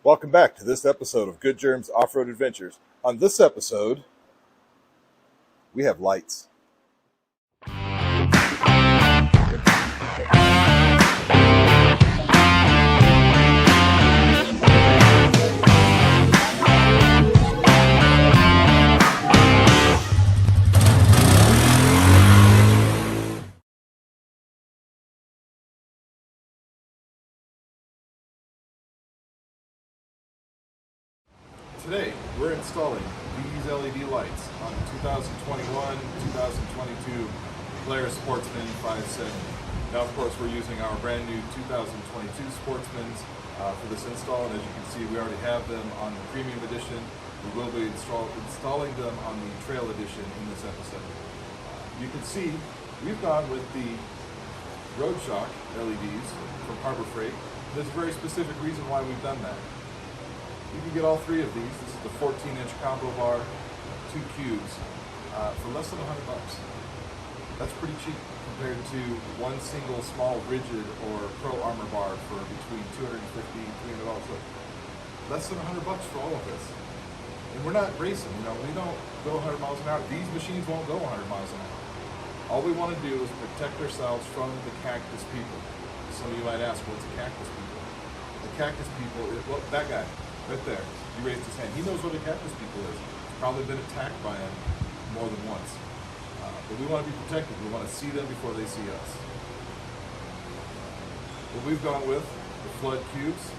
Welcome back to this episode of Good Germs Off-Road Adventures. On this episode, we have lights. Today, we're installing these LED lights on the 2021-2022 Polaris Sportsman 570. Now, of course, we're using our brand new 2022 Sportsmans for this install, and as you can see, we already have them on the Premium Edition. We will be installing them on the Trail Edition in this episode. You can see we've gone with the Roadshock LEDs from Harbor Freight. There's a very specific reason why we've done that. You can get all three of these. This is the 14-inch combo bar, 2 cubes, for less than $100. That's pretty cheap compared to one single small rigid or pro armor bar for between $250 and $300. So less than $100 for all of this. And we're not racing, we don't go 100 miles an hour. These machines won't go 100 miles an hour. All we want to do is protect ourselves from the cactus people. Some of you might ask, what's a cactus people? The cactus people is, well, that guy. Right there, he raised his hand. He knows what a cactus people is. He's probably been attacked by him more than once. But we want to be protected. We want to see them before they see us. What we've gone with, the flood cubes,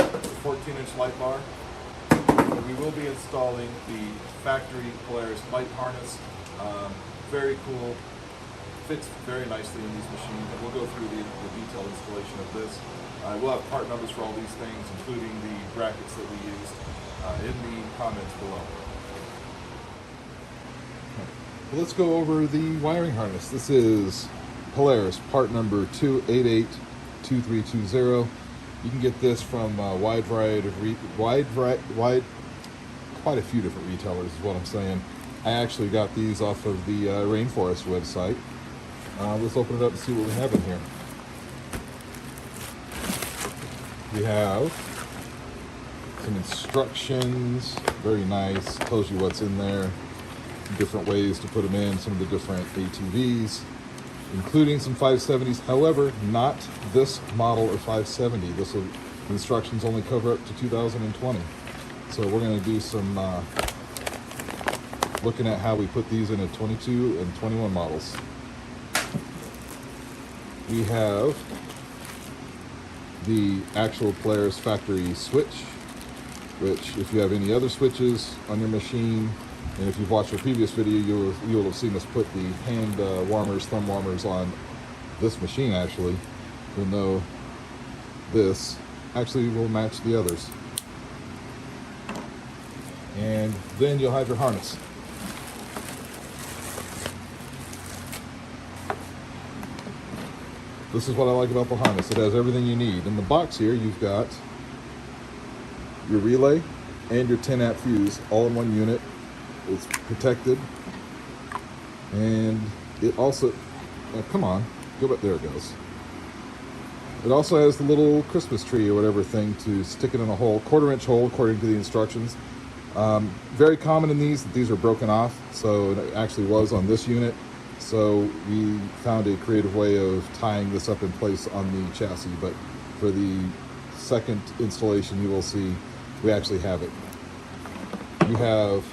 the 14-inch light bar. We will be installing the factory Polaris light harness. Very cool. Fits very nicely in these machines, and we'll go through the detailed installation of this. We'll have part numbers for all these things, including the brackets that we used, in the comments below. Well, let's go over the wiring harness. This is Polaris part number 2882320. You can get this from a wide variety of quite a few different retailers is what I'm saying. I actually got these off of the Rainforest website. Let's open it up and see what we have in here. We have some instructions, very nice, tells you what's in there, different ways to put them in, some of the different ATVs, including some 570s. However, not this model of 570. The instructions only cover up to 2020. So we're going to do some looking at how we put these into 22 and 21 models. We have the actual Polaris factory switch, which if you have any other switches on your machine, and if you've watched our previous video, you'll have seen us put the hand warmers, thumb warmers on this machine actually, even though this actually will match the others. And then you'll have your harness. This is what I like about the harness. It has everything you need. In the box here, you've got your relay and your 10 amp fuse all in one unit. It's protected. And it also, come on, go back, there it goes. It also has the little Christmas tree or whatever thing to stick it in a hole, 1/4-inch hole according to the instructions. Very common in these are broken off, so it actually was on this unit. So we found a creative way of tying this up in place on the chassis, but for the second installation you will see we actually have it. You have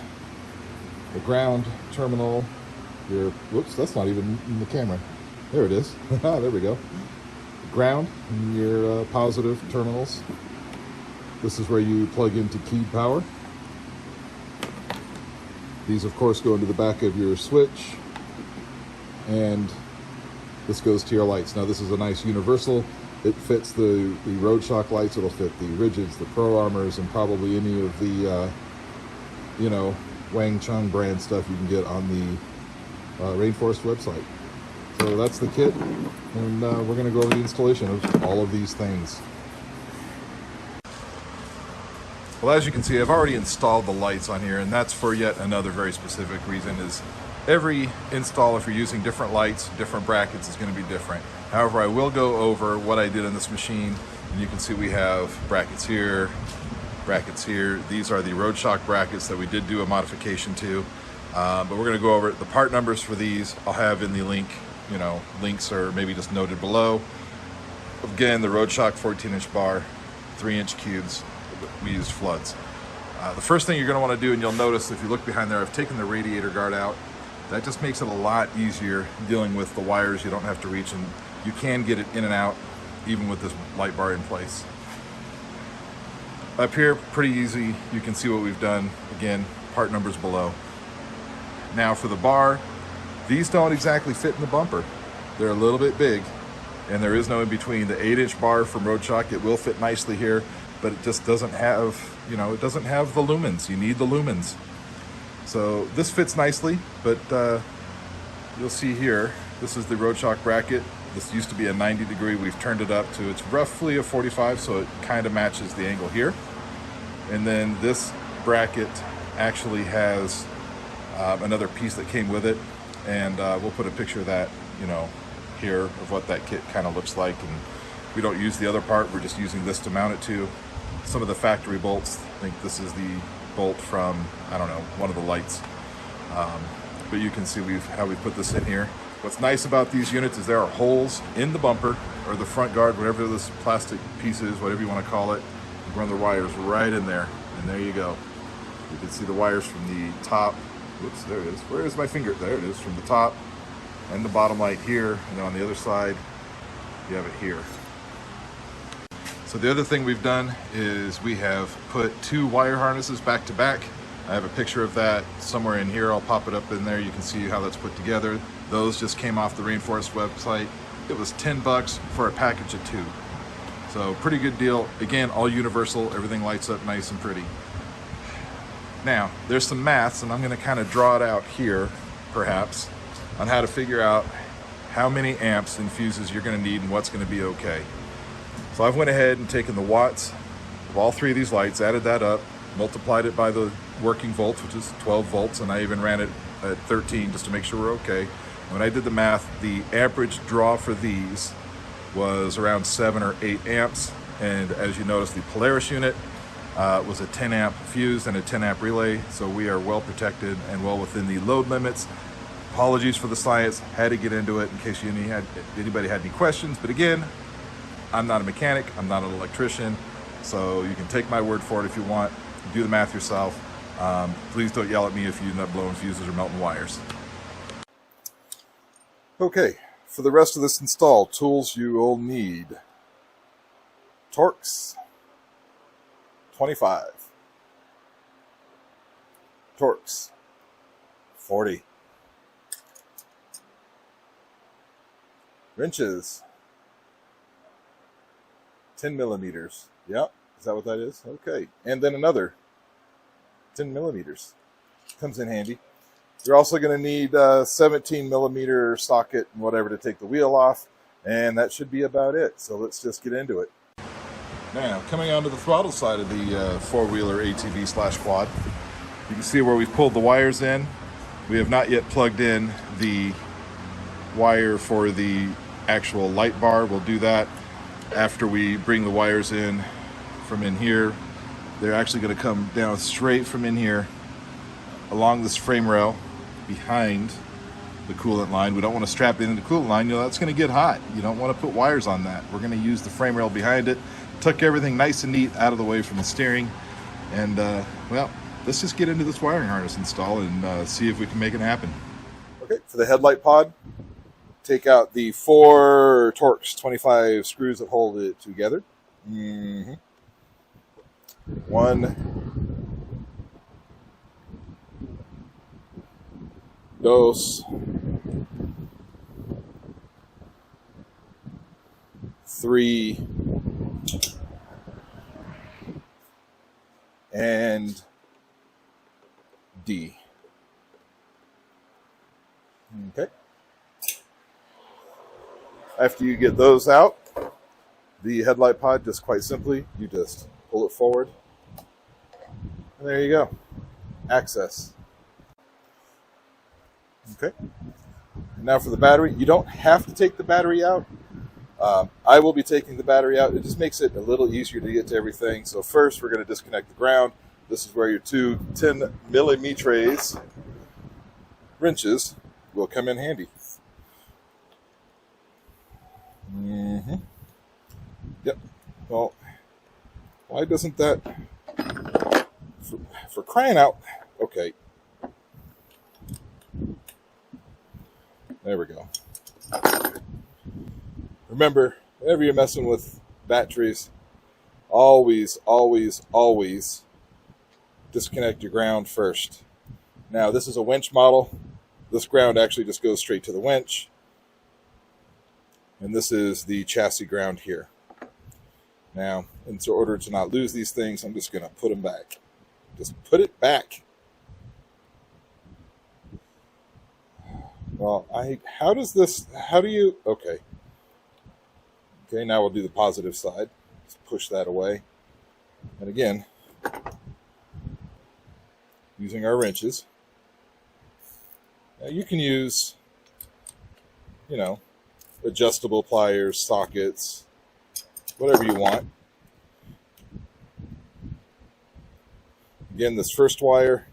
the ground terminal, whoops, that's not even in the camera. There it is. There we go. Ground and your positive terminals. This is where you plug into keyed power. These of course go into the back of your switch, and this goes to your lights. Now this is a nice universal. It fits the Roadshock lights. It'll fit the rigids, the pro armors, and probably any of the Wang Chung brand stuff you can get on the Rainforest website. So that's the kit, and we're going to go over the installation of all of these things. Well, as you can see, I've already installed the lights on here, and that's for yet another very specific reason, is Every install, if you're using different lights, different brackets, is going to be different. However, I will go over what I did in this machine, and you can see we have brackets here, brackets here. These are the Roadshock brackets that we did do a modification to, but we're going to go over it. The part numbers for these I'll have in the link. Links are maybe just noted below. Again, the Roadshock 14-inch bar, 3-inch cubes. We used floods. The first thing you're going to want to do, and you'll notice if you look behind there, I've taken the radiator guard out. That just makes it a lot easier dealing with the wires. You don't have to reach, and you can get it in and out even with this light bar in place. Up here, pretty easy. You can see what we've done. Again, part numbers below. Now for the bar, these don't exactly fit in the bumper. They're a little bit big, and there is no in between. The 8-inch bar from Roadshock, it will fit nicely here, but it just doesn't have, it doesn't have the lumens. You need the lumens. So this fits nicely, but you'll see here, this is the Roadshock bracket. This used to be a 90 degree. We've turned it up to, it's roughly a 45, so it kind of matches the angle here. And then this bracket actually has another piece that came with it, and we'll put a picture of that, here of what that kit kind of looks like. And we don't use the other part, we're just using this to mount it to. Some of the factory bolts, I think this is the bolt from, I don't know, one of the lights. But you can see how we put this in here. What's nice about these units is there are holes in the bumper or the front guard, whatever this plastic piece is, whatever you want to call it. You run the wires right in there, and there you go. You can see the wires from the top. Whoops, there it is. Where is my finger? There it is, from the top and the bottom light here, and then on the other side, you have it here. So the other thing we've done is we have put 2 wire harnesses back to back. I have a picture of that somewhere in here. I'll pop it up in there. You can see how that's put together. Those just came off the Rainforest website. It was $10 for a package of 2. So pretty good deal. Again, all universal. Everything lights up nice and pretty. Now, there's some maths, and I'm going to kind of draw it out here, perhaps, on how to figure out how many amps and fuses you're going to need and what's going to be okay. So I've went ahead and taken the watts of all 3 of these lights, added that up, multiplied it by the working volts, which is 12 volts, and I even ran it at 13 just to make sure we're okay. And when I did the math, the amperage draw for these was around 7 or 8 amps. And as you notice, the Polaris unit was a 10 amp fuse and a 10 amp relay, so we are well protected and well within the load limits. Apologies for the science, had to get into it in case anybody had any questions, but again, I'm not a mechanic, I'm not an electrician, so you can take my word for it if you want. Do the math yourself. Please don't yell at me if you end up blowing fuses or melting wires. Okay, for the rest of this install, tools you will need. Torx, 25. Torx, 40. Wrenches, 10 millimeters. Yep, is that what that is? Okay, and then another 10 millimeters. Comes in handy. You're also going to need a 17 millimeter socket and whatever to take the wheel off, and that should be about it. So let's just get into it. Now, coming onto the throttle side of the four-wheeler ATV/quad, you can see where we've pulled the wires in. We have not yet plugged in the wire for the actual light bar. We'll do that after we bring the wires in from in here. They're actually going to come down straight from in here along this frame rail behind the coolant line. We don't want to strap it into the coolant line. That's going to get hot. You don't want to put wires on that. We're going to use the frame rail behind it, tuck everything nice and neat out of the way from the steering, and well, let's just get into this wiring harness install and see if we can make it happen. Okay, for the headlight pod, take out the 4 Torx 25 screws that hold it together. One, dos, 3, and D. Okay. After you get those out, the headlight pod, just quite simply, you just pull it forward, and there you go. Access. Okay. Now for the battery, you don't have to take the battery out. I will be taking the battery out. It just makes it a little easier to get to everything. So first, we're going to disconnect the ground. This is where your two 10 millimetres wrenches will come in handy. Yep. Well, why doesn't that... For crying out... Okay. There we go. Remember, whenever you're messing with batteries, always disconnect your ground first. Now, this is a winch model. This ground actually just goes straight to the winch. And this is the chassis ground here. Now, in order to not lose these things, I'm just going to put them back. Just put it back. Well, how do you, okay. Okay, now we'll do the positive side. Let's push that away. And again, using our wrenches. Now you can use, adjustable pliers, sockets, whatever you want. Again, this first wire,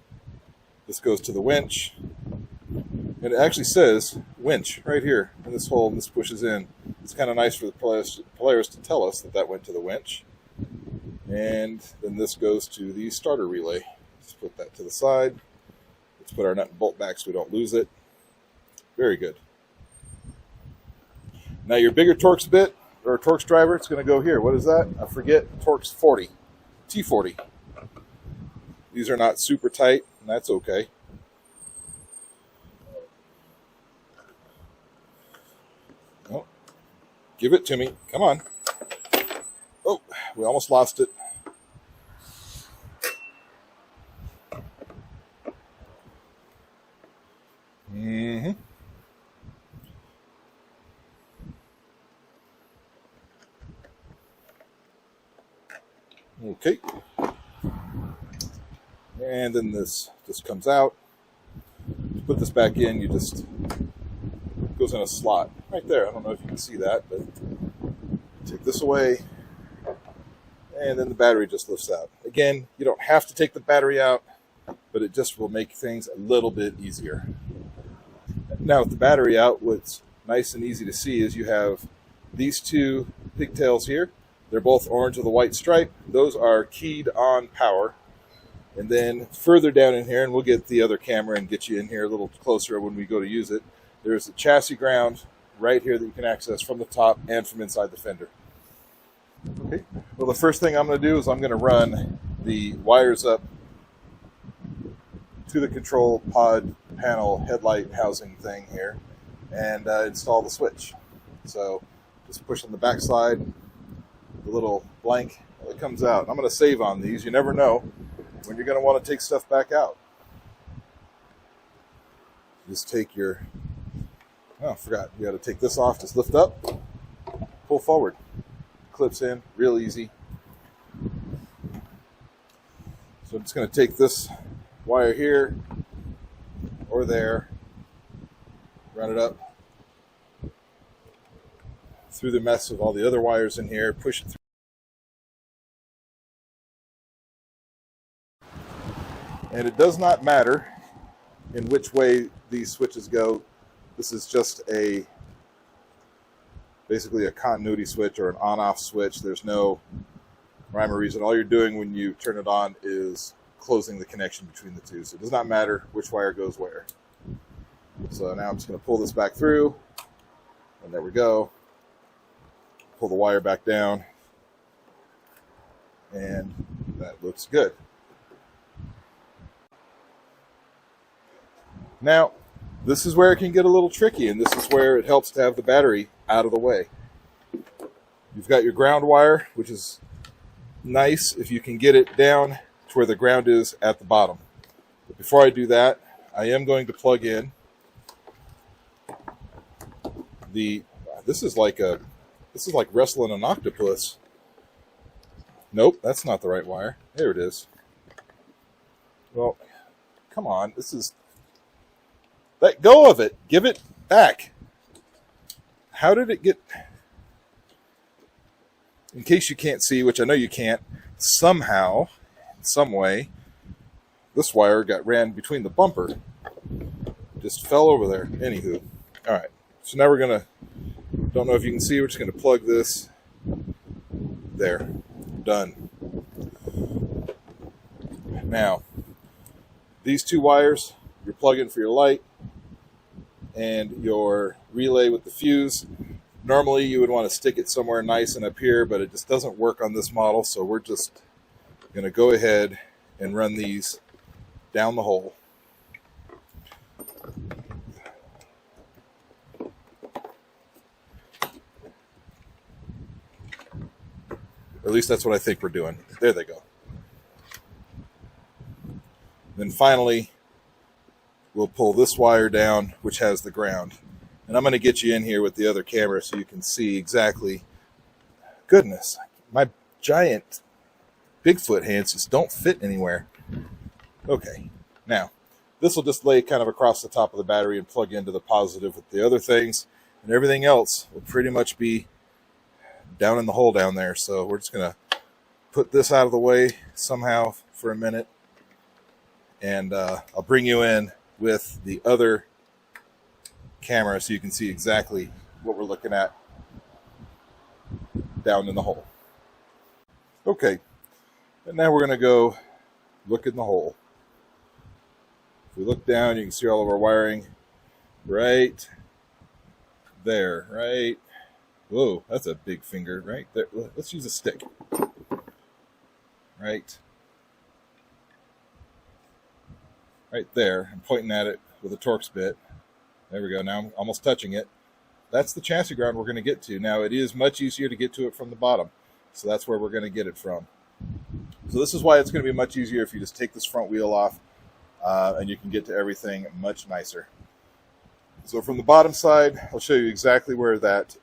this goes to the winch. And it actually says winch right here in this hole, and this pushes in. It's kind of nice for the Polaris to tell us that that went to the winch. And then this goes to the starter relay. Let's put that to the side. Let's put our nut and bolt back so we don't lose it. Very good. Now your bigger Torx bit, or Torx driver, it's going to go here. What is that? I forget. Torx 40. T40. These are not super tight, and that's okay. Oh, give it to me. Come on. Oh, we almost lost it. Okay. And then this just comes out. To put this back in, you just goes in a slot right there. I don't know if you can see that, but take this away, and then the battery just lifts out. Again, you don't have to take the battery out, but it just will make things a little bit easier. Now with the battery out, what's nice and easy to see is you have these two pigtails here. They're both orange with a white stripe. Those are keyed on power. And then further down in here, and we'll get the other camera and get you in here a little closer when we go to use it, there's a chassis ground right here that you can access from the top and from inside the fender. Okay. Well, the first thing I'm going to do is I'm going to run the wires up to the control pod panel headlight housing thing here and install the switch. So just push on the back side, the little blank, it comes out. I'm going to save on these. You never know when you're going to want to take stuff back out. Just take your, oh, I forgot, you got to take this off, just lift up, pull forward, clips in, real easy. So I'm just going to take this wire here or there, run it up through the mess of all the other wires in here, push it through. And it does not matter in which way these switches go. This is just basically a continuity switch or an on-off switch. There's no rhyme or reason. All you're doing when you turn it on is closing the connection between the two. So it does not matter which wire goes where. So now I'm just going to pull this back through, and there we go. Pull the wire back down, and that looks good. Now, this is where it can get a little tricky, and this is where it helps to have the battery out of the way. You've got your ground wire, which is nice if you can get it down to where the ground is at the bottom. But before I do that, I am going to plug in the, this is like wrestling an octopus. Nope, that's not the right wire. There it is. Well, come on, this is, Let go of it. Give it back. How did it get... In case you can't see, which I know you can't, somehow, in some way, this wire ran between the bumper. Just fell over there. Anywho. All right. So now we're going to... Don't know if you can see. We're just going to plug this. There. Done. Now, these two wires, you're plugging for your light and your relay with the fuse. Normally you would want to stick it somewhere nice and up here, but it just doesn't work on this model, so we're just going to go ahead and run these down the hole. At least that's what I think we're doing. There they go. Then finally, we'll pull this wire down, which has the ground. And I'm going to get you in here with the other camera so you can see exactly. Goodness, my giant Bigfoot hands just don't fit anywhere. Okay, now, this will just lay kind of across the top of the battery and plug into the positive with the other things. And everything else will pretty much be down in the hole down there. So we're just going to put this out of the way somehow for a minute. And I'll bring you in with the other camera so you can see exactly what we're looking at down in the hole. Okay, and now we're going to go look in the hole. If we look down, you can see all of our wiring right there, right? Whoa, that's a big finger right there. Let's use a stick. Right there. I'm pointing at it with a Torx bit. There we go. Now I'm almost touching it. That's the chassis ground we're going to get to. Now it is much easier to get to it from the bottom. So that's where we're going to get it from. So this is why it's going to be much easier if you just take this front wheel off and you can get to everything much nicer. So from the bottom side, I'll show you exactly where that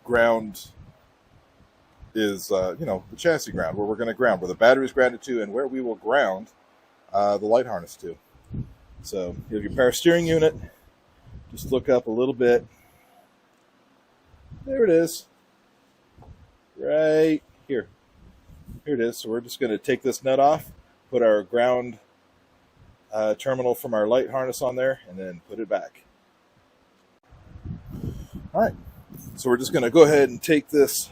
ground is, the chassis ground, where we're going to ground, where the battery's grounded to, and where we will ground the light harness to. So you have your power steering unit. Just look up a little bit. There it is. Right here. Here it is. So we're just going to take this nut off, put our ground terminal from our light harness on there, and then put it back. All right. So we're just going to go ahead and take this.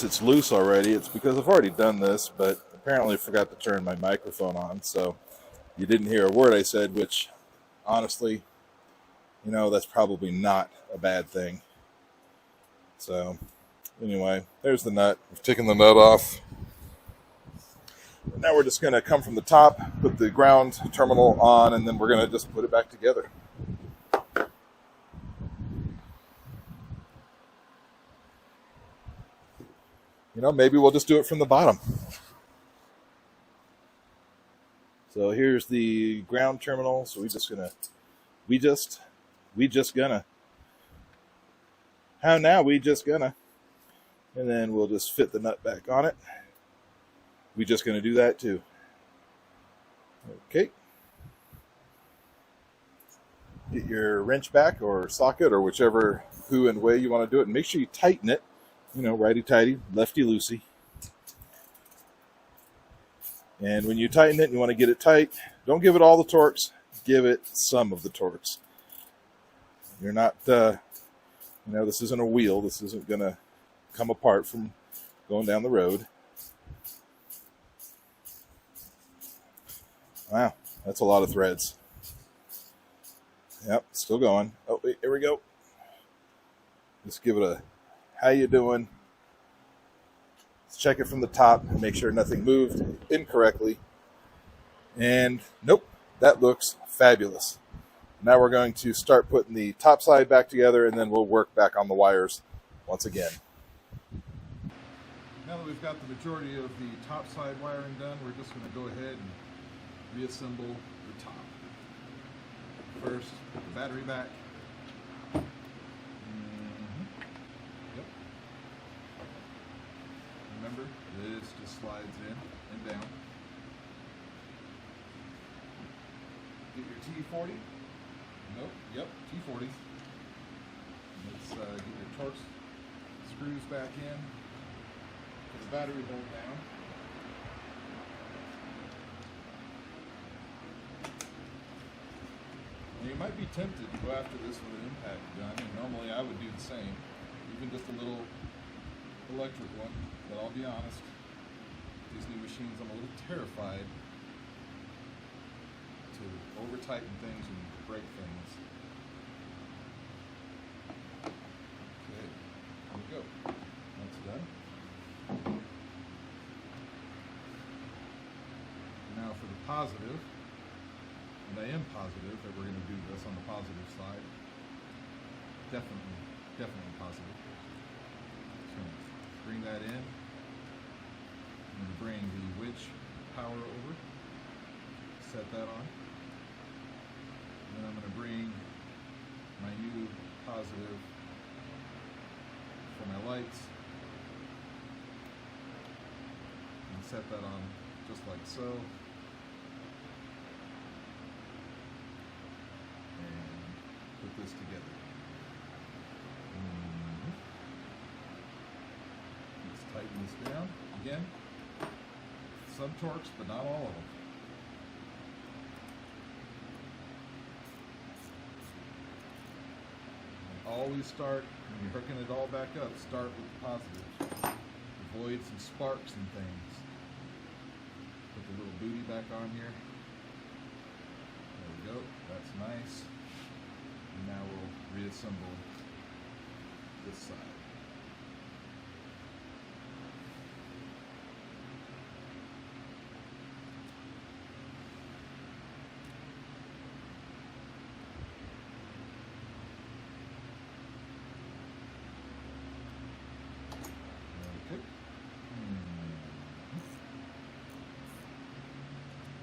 It's loose already. It's because I've already done this, but apparently I forgot to turn my microphone on, so you didn't hear a word I said, which honestly, that's probably not a bad thing. So anyway, there's the nut. We've taken the nut off. Now we're just going to come from the top, put the ground terminal on, and then we're going to just put it back together. Maybe we'll just do it from the bottom. So here's the ground terminal. So we just gonna. And then we'll just fit the nut back on it. We just gonna do that too. Okay. Get your wrench back or socket or whichever who and way you want to do it. And make sure you tighten it. Righty-tighty, lefty-loosey. And when you tighten it, you want to get it tight. Don't give it all the Torx. Give it some of the Torx. You're not, this isn't a wheel. This isn't going to come apart from going down the road. Wow, that's a lot of threads. Yep, still going. Oh, wait, here we go. Just give it a, how you doing? Let's check it from the top and make sure nothing moved incorrectly. And nope, that looks fabulous. Now we're going to start putting the top side back together, and then we'll work back on the wires once again. Now that we've got the majority of the top side wiring done, we're just going to go ahead and reassemble the top. First, put the battery back. Yep. Remember, this just slides in and down. T40? Nope. Yep, T40. Let's get your Torx screws back in. Put the battery bolt down. Now you might be tempted to go after this with an impact gun, and normally I would do the same, even just a little electric one, but I'll be honest, these new machines, I'm a little terrified to over-tighten things and break things. Okay, here we go. That's done. Now for the positive, and I am positive that we're going to do this on the positive side. Definitely positive. So bring that in. I'm going to bring the winch power over, set that on. And then I'm going to bring my new positive for my lights and set that on just like so. And put this together. Let's tighten this down. Again, some torques, but not all of them. Always start, when you're hooking it all back up, start with the positive. Avoid some sparks and things. Put the little booty back on here. There we go, that's nice. And now we'll reassemble this side.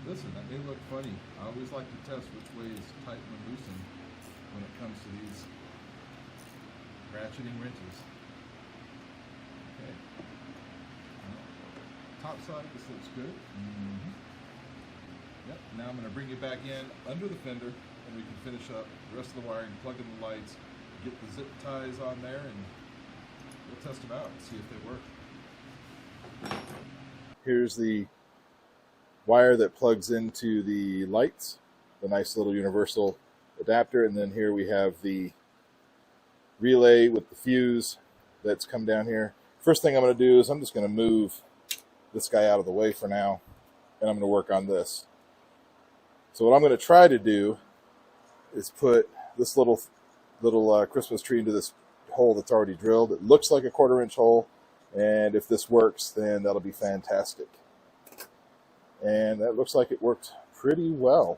Listen, that may look funny. I always like to test which way is tighten and loosen when it comes to these ratcheting wrenches. Okay. Top side, this looks good. Yep. Now I'm going to bring it back in under the fender, and we can finish up the rest of the wiring, plug in the lights, get the zip ties on there, and we'll test them out and see if they work. Here's the wire that plugs into the lights, the nice little universal adapter, and then here we have the relay with the fuse that's come down here. First thing I'm going to do is I'm just going to move this guy out of the way for now, and I'm going to work on this. So what I'm going to try to do is put this little Christmas tree into this hole that's already drilled. It looks like a 1/4 inch hole, and if this works, then that'll be fantastic. And that looks like it worked pretty well.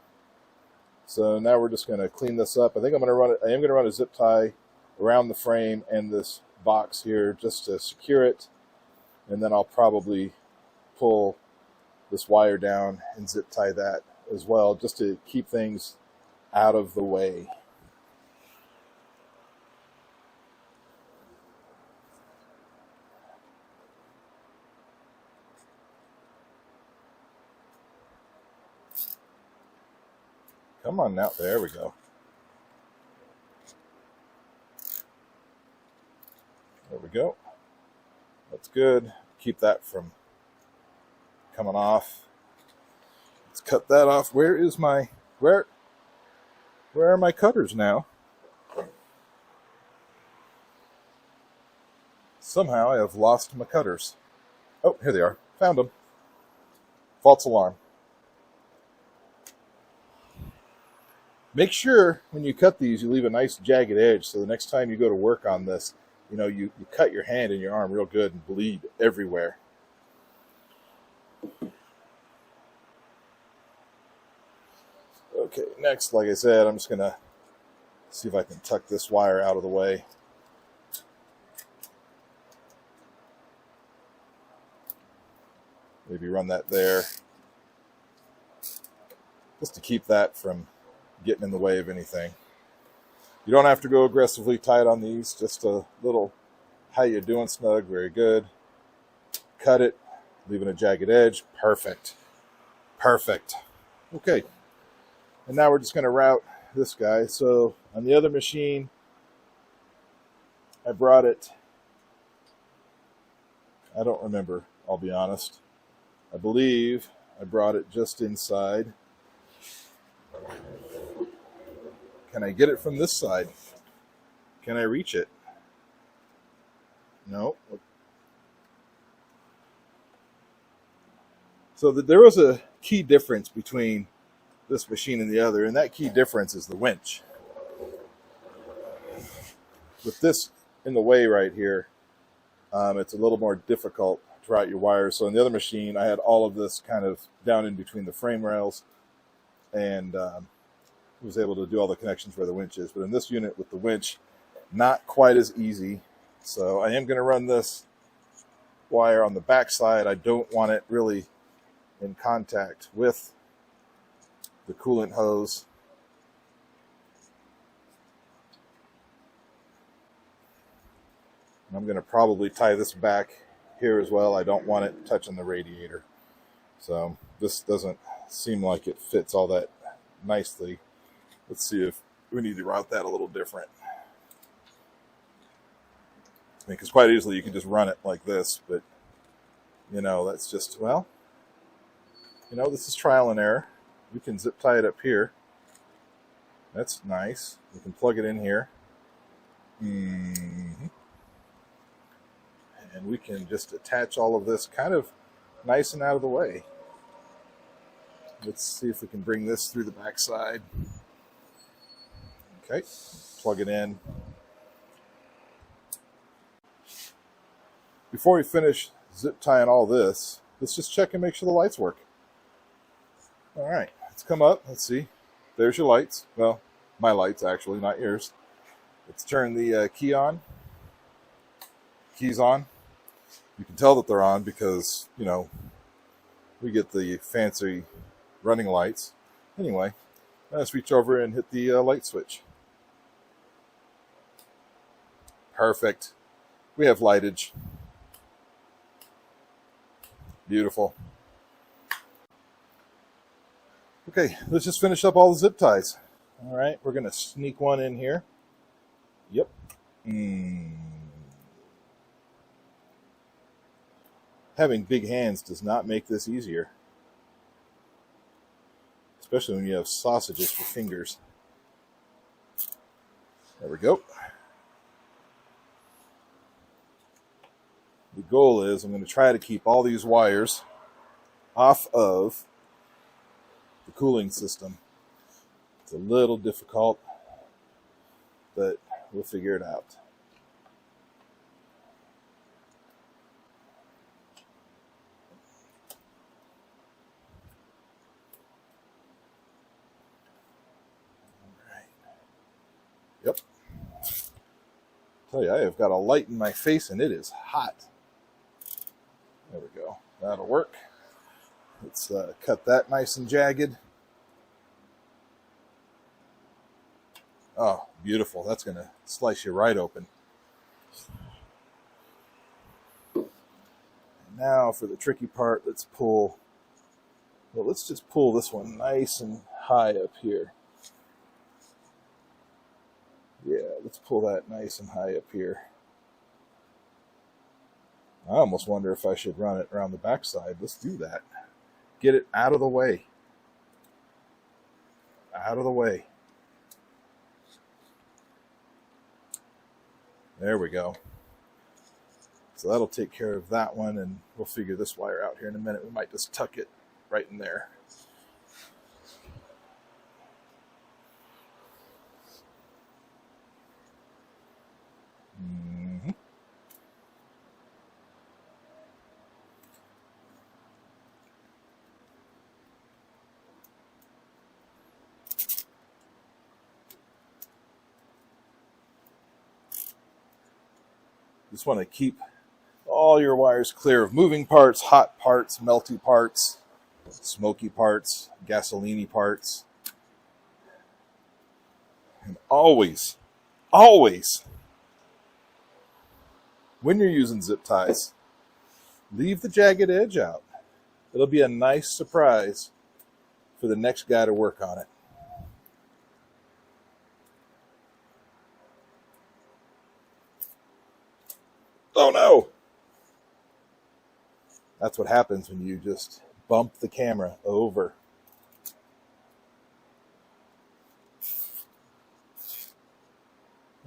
So now we're just going to clean this up. I think I am going to run a zip tie around the frame and this box here just to secure it. And then I'll probably pull this wire down and zip tie that as well, just to keep things out of the way. Come on now, there we go. There we go. That's good. Keep that from coming off. Let's cut that off. Where are my cutters now? Somehow I have lost my cutters. Oh, here they are. Found them. False alarm. Make sure when you cut these, you leave a nice jagged edge, so the next time you go to work on this, you know, you cut your hand and your arm real good and bleed everywhere. Okay, next, like I said, I'm just going to see if I can tuck this wire out of the way. Maybe run that there, just to keep that from getting in the way of anything. You don't have to go aggressively tight on these, just a little how you doing snug, very good. Cut it, leaving a jagged edge, perfect. Perfect. Okay, And now we're just going to route this guy. So on the other machine, I brought it, I don't remember, I'll be honest. I believe I brought it just inside. Can I get it from this side? Can I reach it? No. So there was a key difference between this machine and the other, and that key difference is the winch. With this in the way right here, it's a little more difficult to route your wires. So in the other machine, I had all of this kind of down in between the frame rails, and was able to do all the connections where the winch is. But in this unit with the winch, not quite as easy. So I am going to run this wire on the back side. I don't want it really in contact with the coolant hose. And I'm going to probably tie this back here as well. I don't want it touching the radiator. So this doesn't seem like it fits all that nicely. Let's see if we need to route that a little different. Because quite easily you can just run it like this, but you know, that's just, well, you know, this is trial and error. We can zip tie it up here. That's nice. We can plug it in here. And we can just attach all of this kind of nice and out of the way. Let's see if we can bring this through the back side. Okay, plug it in. Before we finish zip tying all this, let's just check and make sure the lights work. All right, let's come up. Let's see. There's your lights. Well, my lights actually, not yours. Let's turn the key on. Key's on. You can tell that they're on because, you know, we get the fancy running lights. Anyway, let's reach over and hit the light switch. Perfect. We have lightage. Beautiful. Okay, let's just finish up all the zip ties. All right, we're going to sneak one in here. Yep. Having big hands does not make this easier. Especially when you have sausages for fingers. There we go. The goal is I'm going to try to keep all these wires off of the cooling system. It's a little difficult, but we'll figure it out. All right. Yep. Tell you, I have got a light in my face and it is hot. There we go. That'll work. Let's cut that nice and jagged. Oh, beautiful. That's going to slice you right open. And now for the tricky part, let's just pull this one nice and high up here. Yeah, let's pull that nice and high up here. I almost wonder if I should run it around the backside. Let's do that. Get it out of the way. Out of the way. There we go. So that'll take care of that one, and we'll figure this wire out here in a minute. We might just tuck it right in there. Just want to keep all your wires clear of moving parts, hot parts, melty parts, smoky parts, gasoline-y parts. And always, when you're using zip ties, leave the jagged edge out. It'll be a nice surprise for the next guy to work on it. Oh no! That's what happens when you just bump the camera over.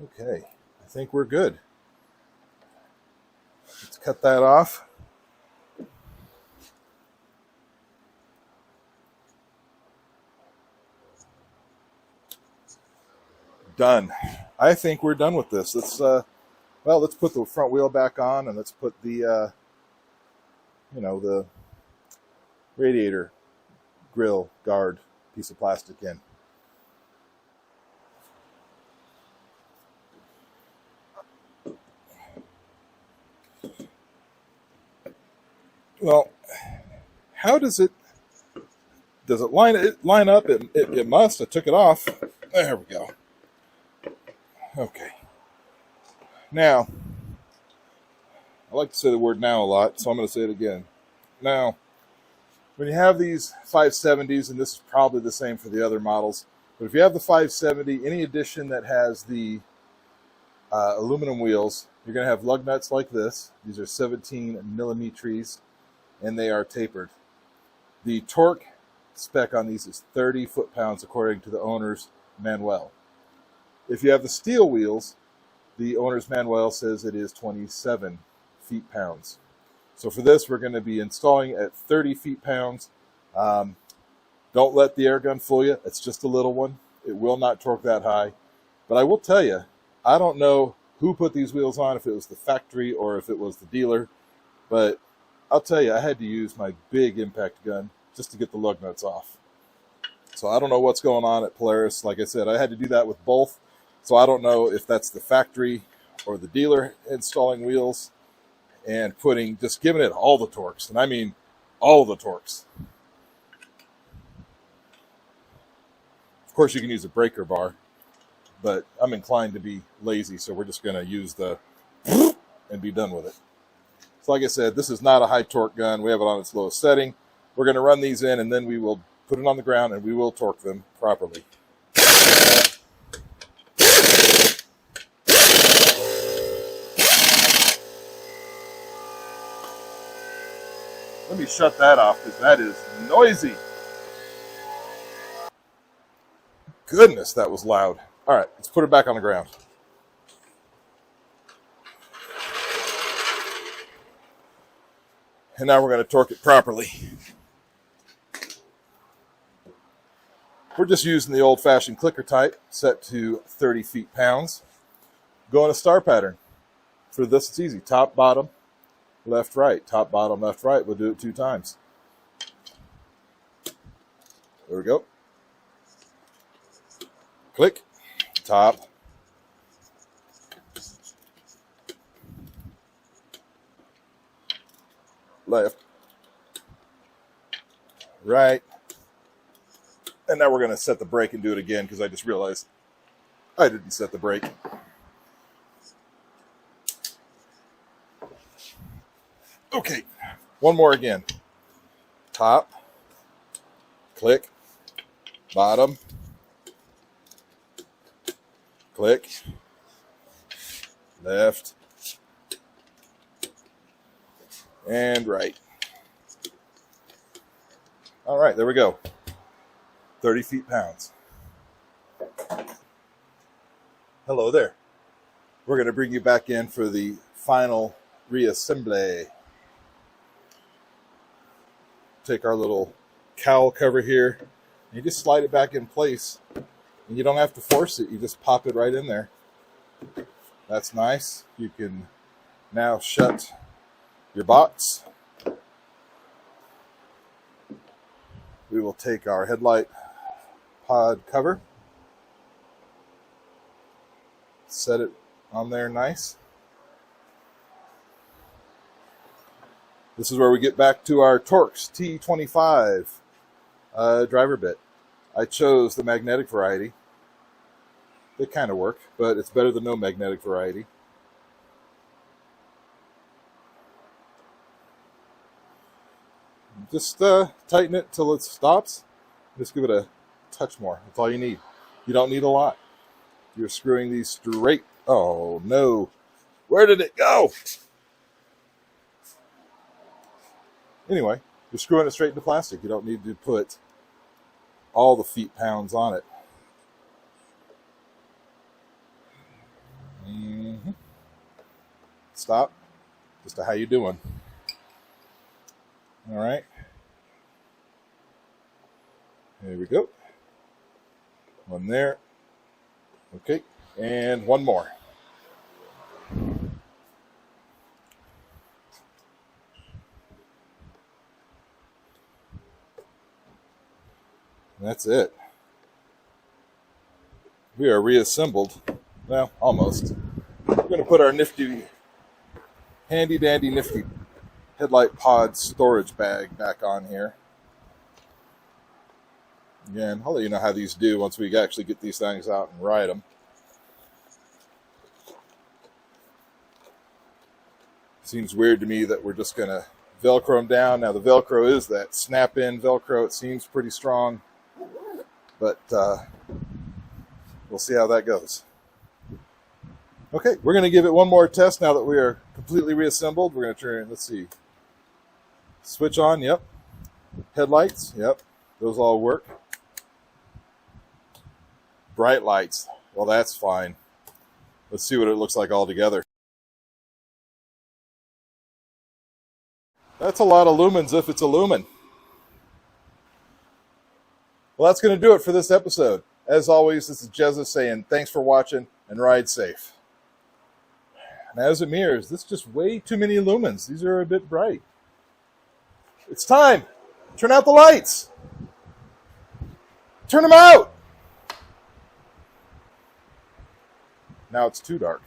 Okay, I think we're good. Let's cut that off. Done. I think we're done with this. Let's put the front wheel back on, and let's put the the radiator grill guard piece of plastic in. Well, how does it line up? It must. I took it off. There we go. Okay. Now, I like to say the word now a lot, so I'm going to say it again. Now, when you have these 570s, and this is probably the same for the other models, but if you have the 570, any edition that has the aluminum wheels, you're going to have lug nuts like this. These are 17 millimeters, and they are tapered. The torque spec on these is 30 foot-pounds according to the owner's manual. If you have the steel wheels, the owner's manual says it is 27 feet-pounds. So for this, we're going to be installing at 30 feet-pounds. Don't let the air gun fool you. It's just a little one. It will not torque that high. But I will tell you, I don't know who put these wheels on, if it was the factory or if it was the dealer. But I'll tell you, I had to use my big impact gun just to get the lug nuts off. So I don't know what's going on at Polaris. Like I said, I had to do that with both. So I don't know if that's the factory or the dealer installing wheels and just giving it all the torques. And I mean all the torques. Of course, you can use a breaker bar, but I'm inclined to be lazy, so we're just going to use the and be done with it. So like I said, this is not a high torque gun. We have it on its lowest setting. We're going to run these in, and then we will put it on the ground, and we will torque them properly. Let me shut that off because that is noisy. Goodness, that was loud. All right, let's put it back on the ground. And now we're going to torque it properly. We're just using the old-fashioned clicker type set to 30 feet-pounds. Go in a star pattern. For this, it's easy. Top, bottom, left, right. Top, bottom, left, right. We'll do it 2 times. There we go. Click. Top. Left. Right. And now we're going to set the brake and do it again because I just realized I didn't set the brake. Okay, one more again. Top, click, bottom, click, left, and right. All right, there we go. 30 feet-pounds. Hello there. We're going to bring you back in for the final reassembly. Take our little cowl cover here, and you just slide it back in place, and you don't have to force it. You just pop it right in there. That's nice. You can now shut your box. We will take our headlight pod cover, set it on there nice. This is where we get back to our Torx T25 driver bit. I chose the magnetic variety. They kind of work, but it's better than no magnetic variety. Just tighten it till it stops. Just give it a touch more. That's all you need. You don't need a lot. You're screwing these straight. Oh no. Where did it go? Anyway, you're screwing it straight into plastic. You don't need to put all the feet-pounds on it. Stop. Just a how you doing. All right. There we go. One there. Okay. And one more. That's it. We are reassembled. Well, almost. We're going to put our nifty, handy dandy nifty headlight pod storage bag back on here. Again, I'll let you know how these do once we actually get these things out and ride them. Seems weird to me that we're just going to Velcro them down. Now the Velcro is that snap-in Velcro. It seems pretty strong, but we'll see how that goes. Okay, we're going to give it one more test now that we are completely reassembled. We're going to turn, let's see, switch on, yep. Headlights, yep, those all work. Bright lights, well, that's fine. Let's see what it looks like all together. That's a lot of lumens if it's a lumen. Well, that's going to do it for this episode. As always, this is Jezza saying thanks for watching and ride safe. And as it mirrors, this is just way too many lumens. These are a bit bright. It's time. Turn out the lights. Turn them out. Now it's too dark.